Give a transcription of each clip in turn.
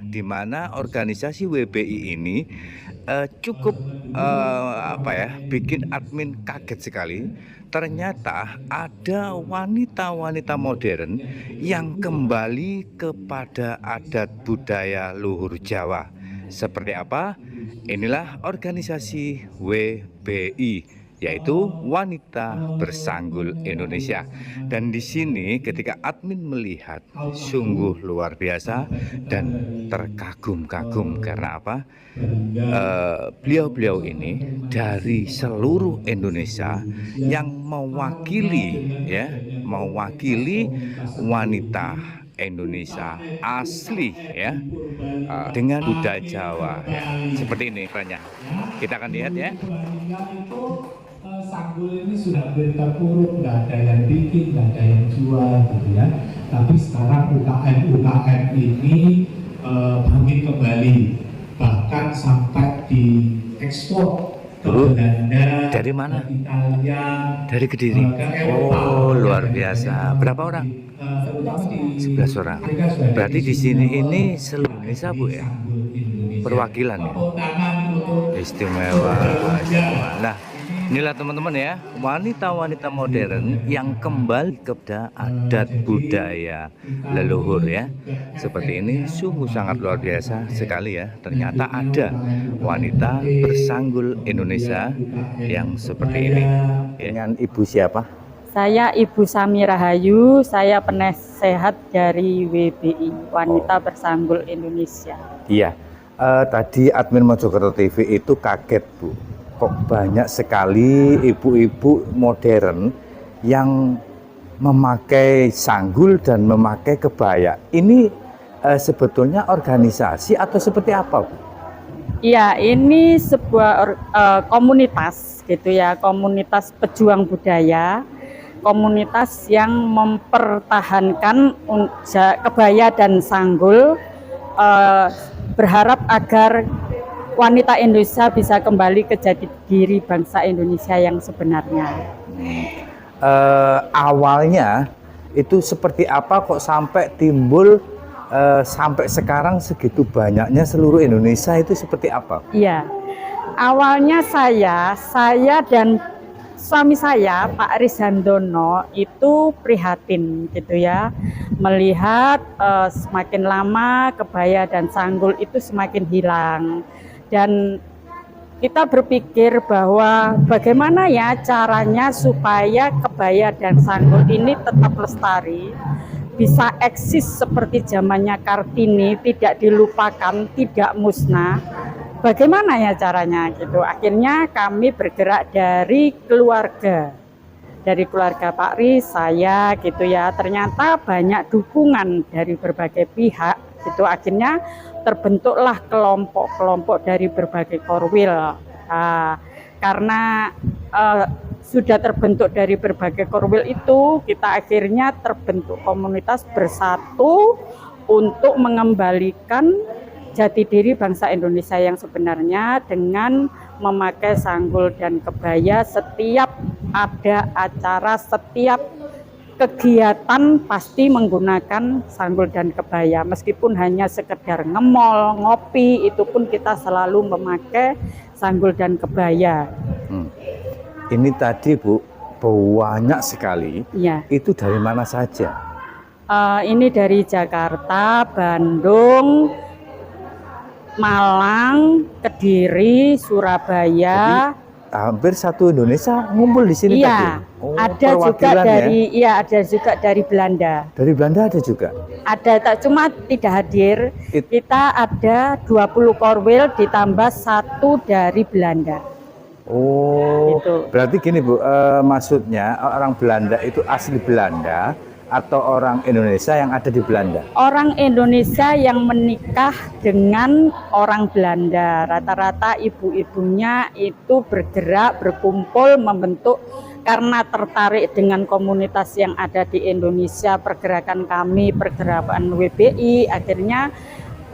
di mana organisasi WBI ini cukup bikin admin kaget sekali. Ternyata ada wanita-wanita modern yang kembali kepada adat budaya luhur Jawa. Seperti apa? Inilah organisasi WBI, yaitu Wanita Bersanggul Indonesia. Dan di sini ketika admin melihat sungguh luar biasa dan terkagum-kagum karena apa? Beliau-beliau ini dari seluruh Indonesia yang mewakili wanita Indonesia asli dengan budaya Jawa ya. Seperti ini perannya. Kita akan lihat ya. Sanggul ini sudah terpuruk, nggak ada yang bikin, nggak ada yang jual gitu ya. Tapi sekarang UKM ini bangkit kembali, bahkan sampai diekspor ke Belanda. Dari mana? Ke Italia. Dari Kediri. Oh, luar biasa. Berapa orang? 11 orang. Berarti di sini ini seluruh Indonesia, Bu ya? Perwakilan ya? Istimewa. Nah, inilah teman-teman ya, wanita-wanita modern yang kembali kepada adat budaya leluhur ya. Seperti ini sungguh sangat luar biasa sekali ya. Ternyata ada wanita bersanggul Indonesia yang seperti ini. Dengan Ibu siapa? Saya Ibu Sami Rahayu, saya penasehat dari WBI, Wanita Bersanggul Indonesia. Iya, tadi admin Mojokerto TV itu kaget Bu. Kok banyak sekali ibu-ibu modern yang memakai sanggul dan memakai kebaya. Ini sebetulnya organisasi atau seperti apa, Bu? Iya, ini sebuah komunitas gitu ya, komunitas pejuang budaya, komunitas yang mempertahankan kebaya dan sanggul, berharap agar wanita Indonesia bisa kembali ke jati diri bangsa Indonesia yang sebenarnya. Awalnya itu seperti apa kok sampai timbul sampai sekarang segitu banyaknya seluruh Indonesia, itu seperti apa? Iya, awalnya saya dan suami saya Pak Rizandono itu prihatin gitu ya, melihat semakin lama kebaya dan sanggul itu semakin hilang. Dan kita berpikir bahwa bagaimana ya caranya supaya kebaya dan sanggul ini tetap lestari, bisa eksis seperti zamannya Kartini, tidak dilupakan, tidak musnah. Bagaimana ya caranya gitu. Akhirnya kami bergerak dari keluarga Pak Riz, saya gitu ya. Ternyata banyak dukungan dari berbagai pihak gitu. Akhirnya terbentuklah kelompok-kelompok dari berbagai korwil. Karena sudah terbentuk dari berbagai korwil itu, kita akhirnya terbentuk komunitas bersatu untuk mengembalikan jati diri bangsa Indonesia yang sebenarnya dengan memakai sanggul dan kebaya. Setiap ada acara, setiap kegiatan pasti menggunakan sanggul dan kebaya, meskipun hanya sekedar ngemol, ngopi, itu pun kita selalu memakai sanggul dan kebaya. Ini tadi Bu, banyak sekali. Ya. Itu dari mana saja? Ini dari Jakarta, Bandung, Malang, Kediri, Surabaya. Jadi, hampir satu Indonesia ngumpul di sini tadi. Iya, ada juga dari ada juga dari Belanda. Dari Belanda ada juga. Ada, tak cuma tidak hadir. Kita ada 20 korwil ditambah 1 dari Belanda. Oh, gitu. Berarti gini Bu, maksudnya orang Belanda itu asli Belanda atau orang Indonesia yang ada di Belanda? Orang Indonesia yang menikah dengan orang Belanda, rata-rata ibu-ibunya itu bergerak, berkumpul, membentuk karena tertarik dengan komunitas yang ada di Indonesia, pergerakan kami, pergerakan WBI, akhirnya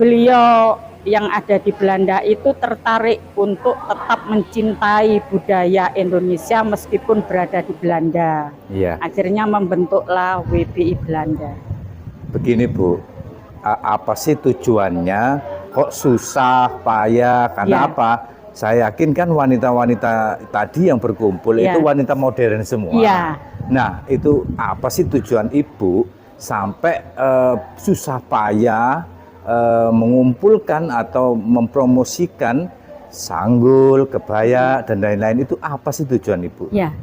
beliau yang ada di Belanda itu tertarik untuk tetap mencintai budaya Indonesia meskipun berada di Belanda. Iya. Akhirnya membentuklah WBI Belanda. Begini Bu, apa sih tujuannya, kok susah, payah, karena Ya. apa? Saya yakin kan wanita-wanita tadi yang berkumpul Ya. itu wanita modern semua. Ya. Nah, itu apa sih tujuan Ibu sampai susah payah mengumpulkan atau mempromosikan sanggul, kebaya, dan lain-lain, itu apa sih tujuan Ibu? Ya,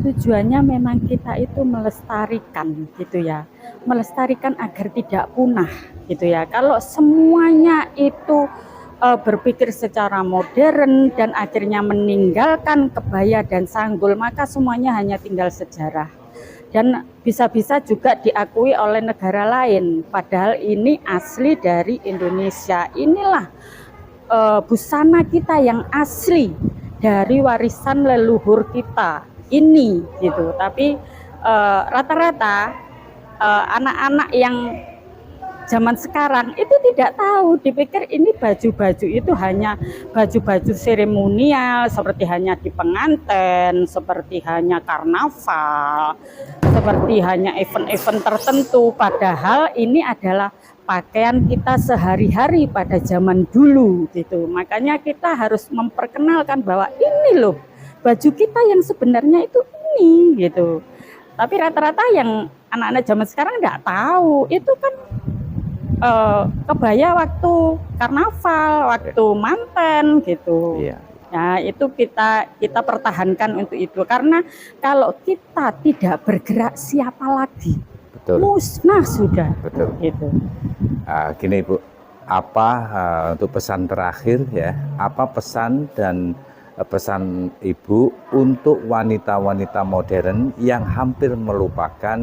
tujuannya memang kita itu melestarikan gitu ya, melestarikan agar tidak punah gitu ya. Kalau semuanya itu berpikir secara modern dan akhirnya meninggalkan kebaya dan sanggul, maka semuanya hanya tinggal sejarah. Dan bisa-bisa juga diakui oleh negara lain, padahal ini asli dari Indonesia. Inilah busana kita yang asli dari warisan leluhur kita ini gitu. Tapi rata-rata anak-anak yang zaman sekarang itu tidak tahu, dipikir ini baju-baju itu hanya baju-baju seremonial, seperti hanya di pengantin, seperti hanya karnaval, seperti hanya event-event tertentu, padahal ini adalah pakaian kita sehari-hari pada zaman dulu gitu. Makanya kita harus memperkenalkan bahwa ini loh baju kita yang sebenarnya itu ini gitu. Tapi rata-rata yang anak-anak zaman sekarang nggak tahu, itu kan kebaya waktu karnaval, waktu manten gitu. Iya. Nah, itu kita pertahankan untuk itu, karena kalau kita tidak bergerak siapa lagi? Betul. Musnah sudah. Betul. Gitu. Gini Ibu, apa untuk pesan terakhir ya? Apa pesan dan pesan Ibu untuk wanita-wanita modern yang hampir melupakan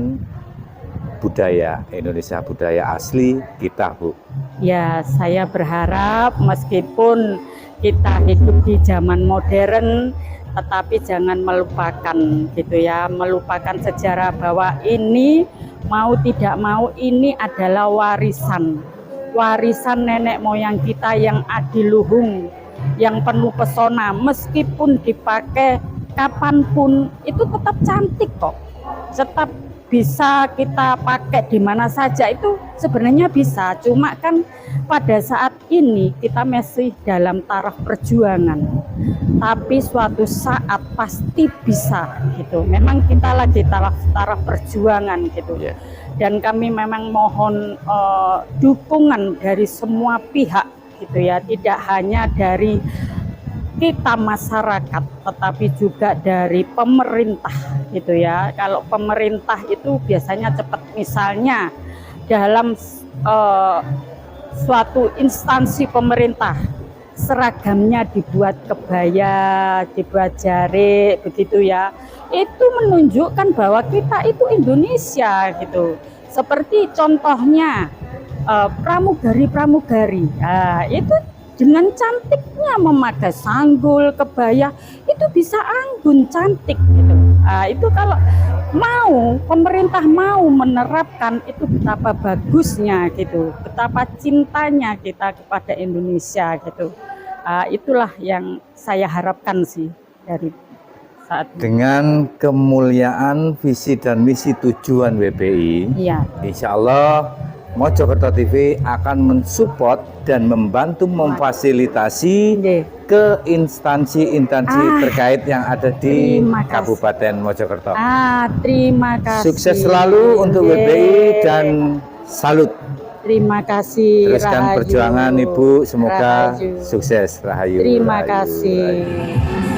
budaya Indonesia, budaya asli kita, Bu? Ya, saya berharap meskipun kita hidup di zaman modern, tetapi jangan melupakan gitu ya, melupakan sejarah bahwa ini mau tidak mau ini adalah warisan nenek moyang kita yang adiluhung, yang penuh pesona, meskipun dipakai kapanpun itu tetap cantik kok, tetap bisa kita pakai di mana saja, itu sebenarnya bisa. Cuma kan pada saat ini kita masih dalam taraf perjuangan, tapi suatu saat pasti bisa gitu. Memang kita lagi taraf perjuangan gitu. Yeah. Dan kami memang mohon dukungan dari semua pihak gitu ya, tidak hanya dari kita masyarakat, tetapi juga dari pemerintah gitu ya. Kalau pemerintah itu biasanya cepat, misalnya dalam suatu instansi pemerintah seragamnya dibuat kebaya, dibuat jarik begitu ya, itu menunjukkan bahwa kita itu Indonesia gitu. Seperti contohnya pramugari, nah, itu dengan cantiknya memakai sanggul, kebaya, itu bisa anggun cantik gitu. Nah, itu kalau mau, pemerintah mau menerapkan, itu betapa bagusnya gitu, betapa cintanya kita kepada Indonesia gitu. Itulah yang saya harapkan sih dari saat ini. Dengan kemuliaan visi dan misi tujuan WPI, Iya. insya Allah Mojokerto TV akan mensupport dan membantu memfasilitasi Nggih. ke instansi-instansi terkait yang ada di terima kasih. Kabupaten Mojokerto. Terima kasih. Sukses selalu untuk Nggih. WPI dan salut. Terima kasih. Teruskan Rahayu. perjuangan Ibu, semoga Rahayu. sukses. Rahayu. Terima Rahayu, kasih. Rahayu.